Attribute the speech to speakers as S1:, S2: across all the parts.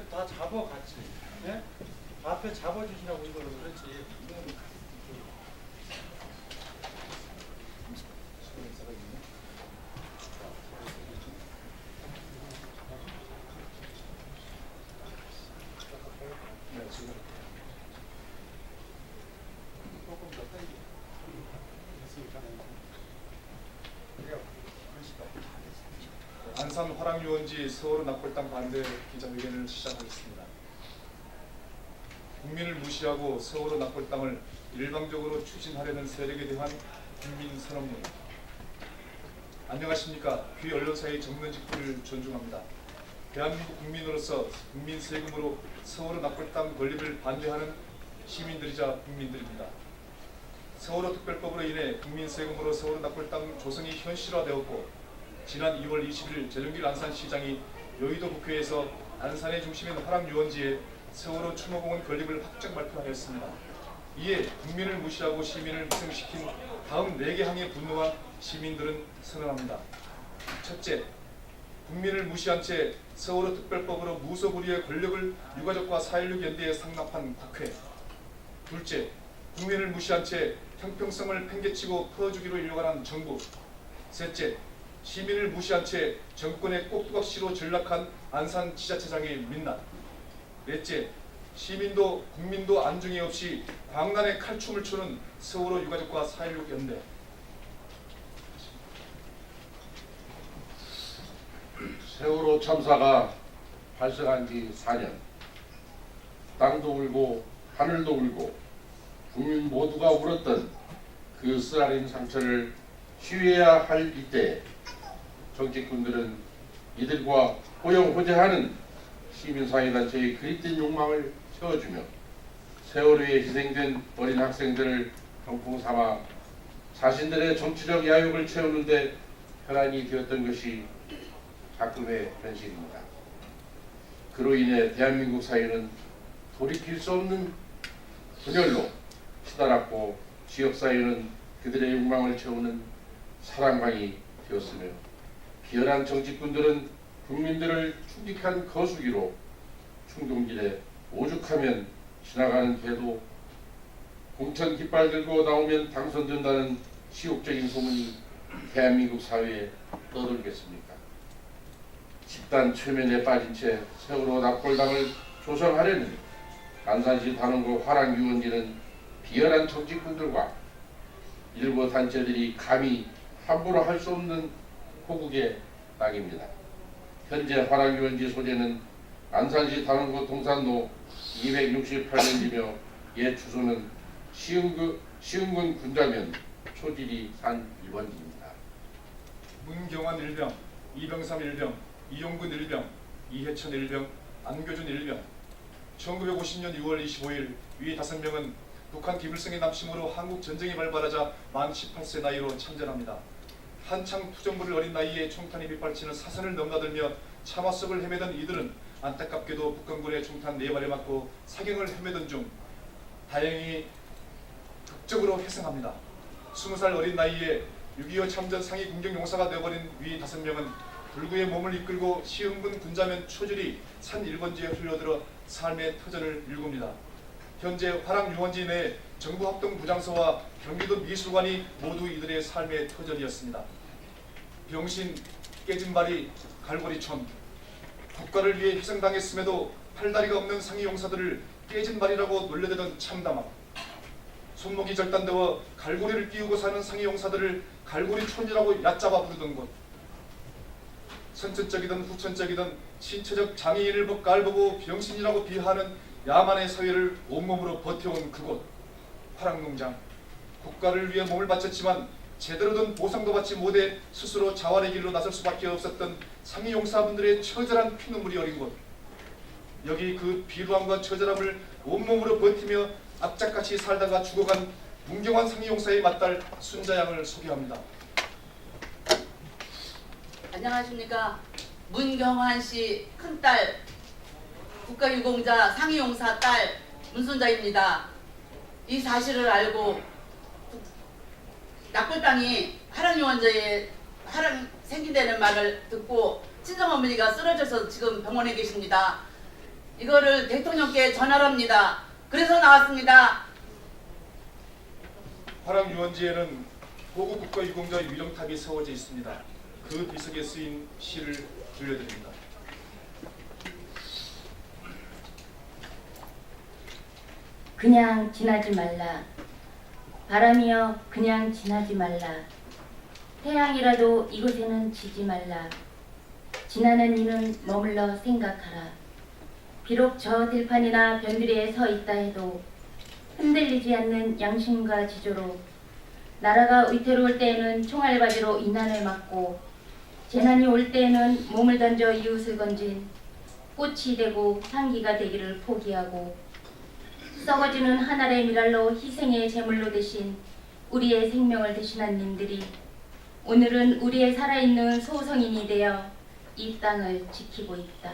S1: 다 잡아 같이. 예? 앞에 잡아주시라고 이거를 그렇지.
S2: 안산 화랑유원지 서울 납골당 반대 기자회견을 시작하겠습니다. 국민을 무시하고 서울 납골당을 일방적으로 추진하려는 세력에 대한 국민선언문. 안녕하십니까. 귀 언론사의 정면 직분을 존중합니다. 대한민국 국민으로서 국민 세금으로 서울 납골당 건립을 반대하는 시민들이자 국민들입니다. 세월호 특별법으로 인해 국민 세금으로 서울 납골당 조성이 현실화되었고 지난 2월 20일 재정길 안산시장이 여의도 국회에서 안산의 중심인 화랑유원지에 세월호 추모공원 건립을 확정 발표하였습니다. 이에 국민을 무시하고 시민을 희생시킨 다음 4개 항에 분노한 시민들은 선언합니다. 첫째, 국민을 무시한 채 세월호 특별법으로 무소불위의 권력을 유가족과 4.16 연대에 상납한 국회. 둘째, 국민을 무시한 채 형평성을 팽개치고 풀어주기로 일관한 정부. 셋째, 시민을 무시한 채 정권의 꼭두각시로 전락한 안산 지자체장의 민낯. 넷째, 시민도 국민도 안중에 없이 광란의 칼춤을 추는 세월호 유가족과 4.16 연대.
S3: 세월호 참사가 발생한 지 4년. 땅도 울고 하늘도 울고 국민 모두가 울었던 그 쓰라린 상처를 치유해야 할 이때 정치꾼들은 이들과 호영호재하는 시민사회단체의 그릇된 욕망을 채워주며 세월호에 희생된 어린 학생들을 경풍 삼아 자신들의 정치적 야욕을 채우는데 혈안이 되었던 것이 가끔의 현실입니다. 그로 인해 대한민국 사회는 돌이킬 수 없는 분열로 치달았고 지역사회는 그들의 욕망을 채우는 사랑방이 되었으며 비열한 정치꾼들은 국민들을 충직한 거수기로 충동길에 오죽하면 지나가는 개도 공천 깃발 들고 나오면 당선된다는 시욕적인 소문이 대한민국 사회에 떠돌겠습니까? 집단 최면에 빠진 채 세월호 납골당을 조성하려는 안산시 단원고 화랑유원지는 비열한 정치꾼들과 일부 단체들이 감히 함부로 할 수 없는 호국의 땅입니다. 현재 화랑유원지 소재는 안산시 단원고 동산로 268년지며 옛 주소는 시흥군 군자면 초지리 산 1번지입니다.
S2: 문경환 1병, 이병삼 1병, 이용근 1병, 이해천 1병, 안교준 1병. 1950년 6월 25일 위 5명은 북한 김일성의 남침으로 한국 전쟁이 발발하자 만 18세 나이로 참전합니다. 한창 투정부를 어린 나이에 총탄이 빗발치는 사선을 넘나들며 참화석을 헤매던 이들은 안타깝게도 북한군의 총탄 4발에 맞고 사경을 헤매던 중 다행히 극적으로 회생합니다. 20살 어린 나이에 6.25 참전 상위 군경용사가 되어버린 위 5명은 불구의 몸을 이끌고 시흥군 군자면 초절이 산 1번지에 흘러들어 삶의 터전을 일굽니다. 현재 화랑유원지 내 정부합동부장소와 경기도 미술관이 모두 이들의 삶의 터전이었습니다. 병신, 깨진발이, 갈고리촌. 국가를 위해 희생당했음에도 팔다리가 없는 상위 용사들을 깨진발이라고 놀려대던 참담함. 손목이 절단되어 갈고리를 끼우고 사는 상위 용사들을 갈고리촌이라고 얕잡아 부르던 곳. 선천적이든 후천적이든 신체적 장애인을 깔보고 병신이라고 비하하는 야만의 사회를 온몸으로 버텨온 그곳. 화랑농장. 국가를 위해 몸을 바쳤지만 제대로 된 보상도 받지 못해 스스로 자활의 길로 나설 수밖에 없었던 상위 용사분들의 처절한 피눈물이 어린 곳. 여기 그 비루함과 처절함을 온몸으로 버티며 악착같이 살다가 죽어간 문경환 상위 용사의 맏딸 순자양을 소개합니다.
S4: 안녕하십니까. 문경환 씨 큰딸 국가유공자 상위용사 딸 문순자입니다. 이 사실을 알고 납골당이 화랑유원지에 생긴다는 말을 듣고 친정어머니가 쓰러져서 지금 병원에 계십니다. 이거를 대통령께 전하랍니다. 그래서 나왔습니다.
S2: 화랑 유원지에는 호국 국가유공자 위령탑이 세워져 있습니다. 그 비석에 쓰인 시를 들려드립니다.
S5: 그냥 지나지 말라. 바람이여 그냥 지나지 말라. 태양이라도 이곳에는 지지 말라. 지나는 이는 머물러 생각하라. 비록 저 들판이나 변두리에 서 있다 해도 흔들리지 않는 양심과 지조로 나라가 위태로울 때에는 총알바지로 이난을 막고 재난이 올 때에는 몸을 던져 이웃을 건진 꽃이 되고 향기가 되기를 포기하고 썩어지는 한 알의 미랄로 희생의 제물로 대신 우리의 생명을 대신한 님들이 오늘은 우리의 살아있는 소성인이 되어 이 땅을 지키고 있다.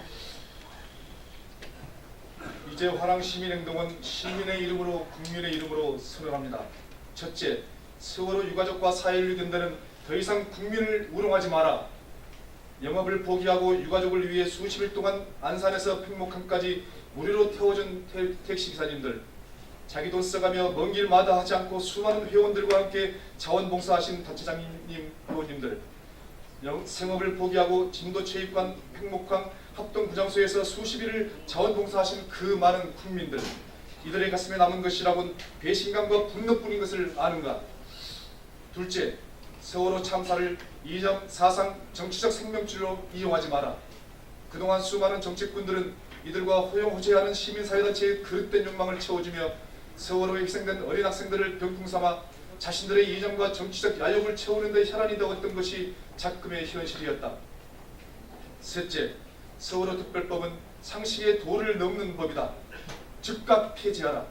S2: 이제 화랑 시민행동은 시민의 이름으로 국민의 이름으로 선언합니다. 첫째, 세월호 유가족과 4.16 연대는 더 이상 국민을 우롱하지 마라. 영업을 포기하고 유가족을 위해 수십일 동안 안산에서 팽목항까지 무료로 태워준 택시기사님들, 자기 돈 써가며 먼 길 마다하지 않고 수많은 회원들과 함께 자원봉사하신 단체장님, 회원님들, 생업을 포기하고 진도체육관 팽목항 합동구장소에서 수십일을 자원봉사하신 그 많은 국민들, 이들의 가슴에 남은 것이라곤 배신감과 분노뿐인 것을 아는가? 둘째, 세월호 참사를 이념, 사상, 정치적 생명줄로 이용하지 마라. 그동안 수많은 정치꾼들은 이들과 호용호제하는 시민사회단체의 그릇된 욕망을 채워주며 세월호에 희생된 어린 학생들을 병풍삼아 자신들의 이념과 정치적 야욕을 채우는 데 혈안이 되었던 것이 작금의 현실이었다. 셋째, 세월호 특별법은 상식의 도를 넘는 법이다. 즉각 폐지하라.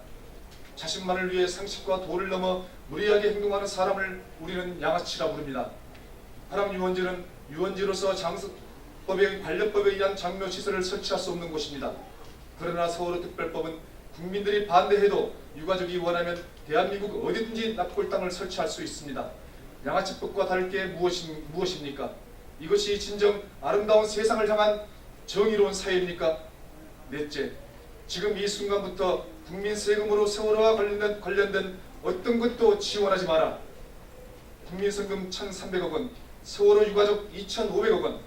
S2: 자신만을 위해 상식과 도를 넘어 무리하게 행동하는 사람을 우리는 양아치라 부릅니다. 화랑 유원지는 유원지로서 장법의 관련법에 의한 장묘시설을 설치할 수 없는 곳입니다. 그러나 세월호 특별법은 국민들이 반대해도 유가족이 원하면 대한민국 어디든지 납골 땅을 설치할 수 있습니다. 양아치법과 다를 게 무엇입니까? 이것이 진정 아름다운 세상을 향한 정의로운 사회입니까? 넷째, 지금 이 순간부터 국민 세금으로 세월호와 관련된 어떤 것도 지원하지 마라. 국민성금 1,300억 원, 세월호 유가족 2,500억 원,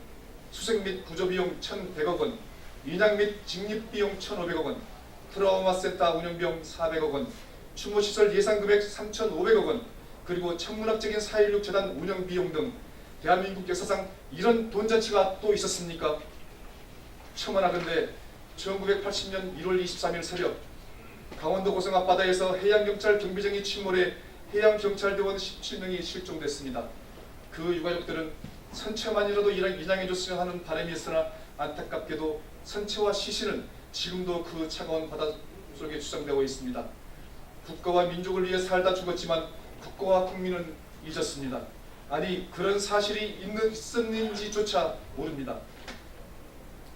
S2: 수색 및 구조비용 1,100억 원, 인양 및 직립비용 1,500억 원, 트라우마 센터 운영비용 400억 원, 추모시설 예산금액 3,500억 원, 그리고 천문학적인 4.16 재단 운영비용 등 대한민국 역사상 이런 돈잔치가 또 있었습니까? 첨언하건대 1980년 1월 23일 새벽 강원도 고성 앞바다에서 해양경찰 경비정이 침몰해 해양경찰대원 17명이 실종됐습니다. 그 유가족들은 선체만이라도 인양해줬으면 하는 바람이 있으나 안타깝게도 선체와 시신은 지금도 그 차가운 바다 속에 추상되고 있습니다. 국가와 민족을 위해 살다 죽었지만 국가와 국민은 잊었습니다. 아니, 그런 사실이 있었는지조차 모릅니다.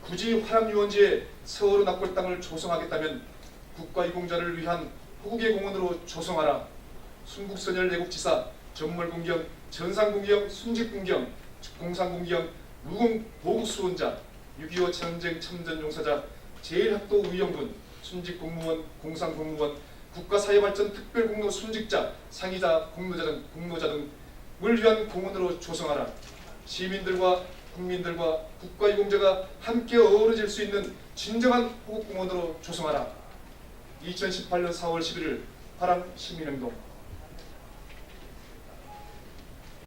S2: 굳이 화랑유원지에 세월호 납골 땅을 조성하겠다면 국가유공자를 위한 호국의 공원으로 조성하라. 순국선열 애국지사, 전몰군경, 전상군경, 순직군경, 공상군경, 무공 보국수원자, 6.25 전쟁 참전용사자, 제1학도 의용군, 순직공무원, 공상공무원, 국가사회발전 특별공로 순직자, 상의자, 공로자 등을 위한 공원으로 조성하라. 시민들과 국민들과 국가유공자가 함께 어우러질 수 있는 진정한 호국공원으로 조성하라. 2018년 4월 11일 화랑 시민행동